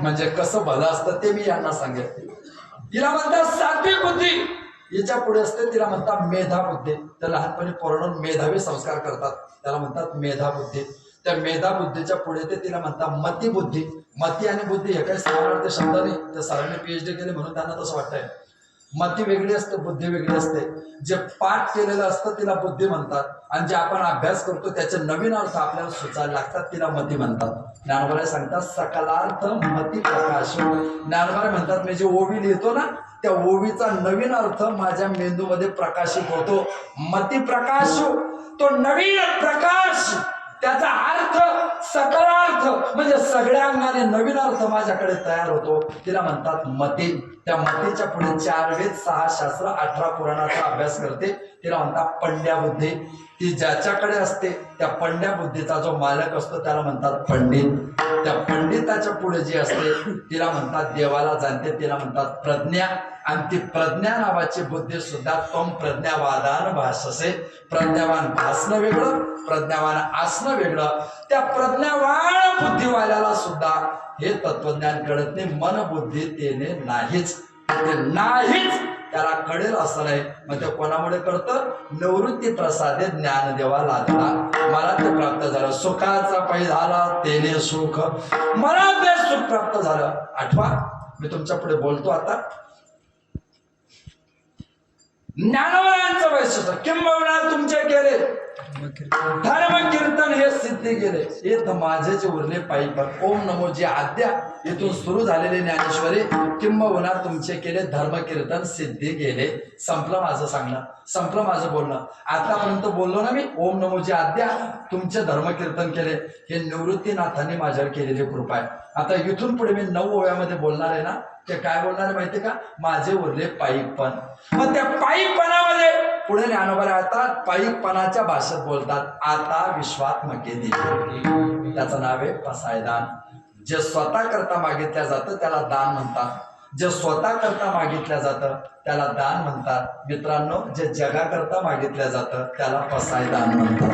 म्हणजे कसं भलं असतं ते मी यांना सांगेन. तिला म्हणतात सात्विक बुद्धी, याच्या पुढे असते तिला म्हणतात मेधा बुद्धी. तर लहानपणी पोरांना मेधावी संस्कार करतात, त्याला म्हणतात मेधा बुद्धी. त्या मेधा बुद्धीच्या पुढे ते तिला म्हणतात मती बुद्धी. मती आणि बुद्धी हे काही समानार्थी शब्द नाही, त्या सरांनी PhD केली म्हणून त्यांना तसं वाटतंय. मती वेगळी असते, बुद्धी वेगळी असते. जे पाठ केलेलं असतं तिला बुद्धी म्हणतात, आणि जे आपण अभ्यास करतो त्याचे नवीन अर्थ आपल्याला सुचायला लागतात, तिला मती म्हणतात. ज्ञानोबा सांगतात सकलार्थ मती प्रकाश. ज्ञानोबा म्हणतात मी जे ओवी लिहितो ना, त्या ओवीचा नवीन अर्थ माझ्या मेंदूमध्ये प्रकाशित होतो. मती प्रकाश, तो नवीन प्रकाश, त्याचा अर्थ सकलार्थ म्हणजे सगळ्या अंगाने नवीन अर्थ माझ्याकडे तयार होतो, तिला म्हणतात मती. त्या मतीच्या पुढे 4 वेद 6 शास्त्र 18 पुराणाचा अभ्यास करते, तिला म्हणतात पंड्या बुद्धी. ती ज्याच्याकडे असते त्या पंड्या बुद्धीचा जो मालक असतो त्याला म्हणतात पंडित. त्या पंडिताच्या पुढे जी असते तिला म्हणतात देवाला जाणते, तिला म्हणतात प्रज्ञा. आणि ती प्रज्ञा नावाची बुद्धी सुद्धा तम प्रज्ञावादान भाससे. प्रज्ञावान भासणं वेगळं, प्रज्ञावान असणं वेगळं. त्या प्रज्ञावान बुद्धिवाल्याला सुद्धा हे तत्वज्ञान कळत नाही, मन बुद्धी तेने नाहीच. ते नाहीच त्याला कळेल असं नाही. मग ते कोणामुळे कळतं? निवृत्ती प्रसादे ज्ञान देवा लागला, मला ते प्राप्त झालं. सुखाचा पै झाला तेने सुख, मला ते सुख प्राप्त झालं. आठवा, मी तुमच्या पुढे बोलतो आता. ज्ञानवरांचं वैशिष्ट्य किंबहुना तुमचे केले धर्म कीर्तन हे सिद्धी केले. हे माझे जे उरले पायी पण ओम नमो जी आद्या इथून सुरू झालेले ज्ञानेश्वरी किंबहुना तुमचे केले धर्म कीर्तन सिद्धी गेले. संपलं माझं सांगणं, संपलं माझं बोलणं. आतापर्यंत बोललो ना मी ओम नमो जी आद्या, तुमचे धर्म कीर्तन केले, हे निवृत्तीनाथांनी माझ्यावर केलेली कृपा आहे. आता इथून पुढे मी 9 ओव्यामध्ये बोलणार आहे ना, ते काय बोलणार आहे माहितीये का? माझे उरले पायीकपण. मग त्या पायीकपणामध्ये पुढे ज्ञानोबा राहतात, पायीकपणाच्या भाषेत बोलतात आता विश्वात्मके देवी. त्याचं नाव आहे पसायदान. जे स्वतः करता मागितल्या जातं त्याला दान म्हणतात. जे स्वतः करता मागितल्या जातं त्याला दान म्हणतात. मित्रांनो, जे जगाकरता मागितल्या जातं त्याला पसायदान म्हणतात.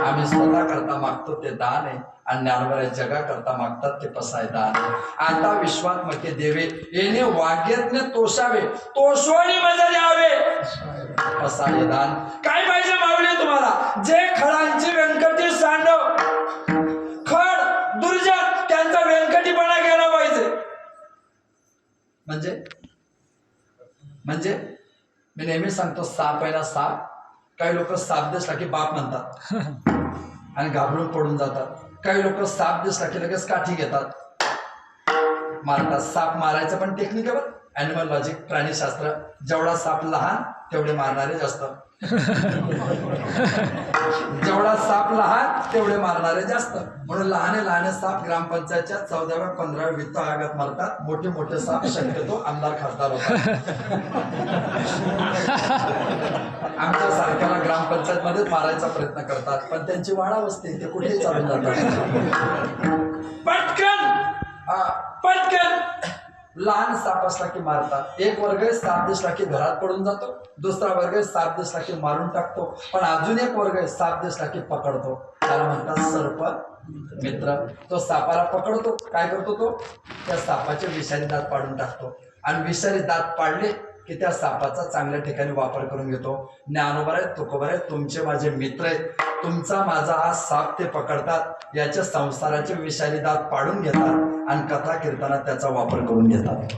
आम्ही स्वतः करता मागतो ते दान आहे, आणि ज्ञानोबा जगा करता मागतात ते पसायदान. आता विश्वात्मके देवे येणे वाग्यज्ञ तोषावे, तोषवणी मजा द्यावे. पसायदान काय पाहिजे माऊली तुम्हाला? जे खळांची व्यंकटी सांडव, खड दुर्जन त्यांचा व्यंकटीपणा गेला पाहिजे. म्हणजे मी नेहमी सांगतो साप आहे ना, साप, काही लोक साप दिसला की बाप म्हणतात आणि घाबरून पडून जातात. काही लोक साप दिसला की लगेच काठी घेतात, मारतात. साप मारायचं पण टेक्निक आहे बरं, ॲनिमल लॉजिक, प्राणीशास्त्र. जेवढा साप लहान तेवढे मारणारे जास्त, जेवढा साप लहान तेवढे मारणारे जास्त. म्हणून लहाने साप ग्रामपंचायतच्या 14व्या 15व्या वित्त आयोगात मारतात, मोठे मोठे साप शक्यतो आमदार खासदार होतात. आमच्या सारख्याला ग्रामपंचायत मध्येच मारायचा प्रयत्न करतात, पण त्यांची वाढा असते, ते कुठेही चालून जातात. पटकन लहान साप असला की मारतात. एक वर्ग साप दिसला की घरात पडून जातो, दुसरा वर्ग साप दिसला की मारून टाकतो, पण अजून एक वर्ग साप दिसला की पकडतो. त्याला म्हणतात सर्प मित्र. तो सापाला पकडतो, काय करतो तो? त्या सापाचे विषारी दात पाडून टाकतो, आणि विषारी दात पाडले की त्या सापाचा चांगल्या ठिकाणी वापर करून घेतो. ज्ञानोबा आहेत, तुकोबा आहेत, तुमचे माझे मित्र आहेत. तुमचा माझा हा साप ते पकडतात, याच्या संसाराचे विषारी दात पाडून घेतात आणि कथा कीर्तनात त्याचा वापर करून घेतात.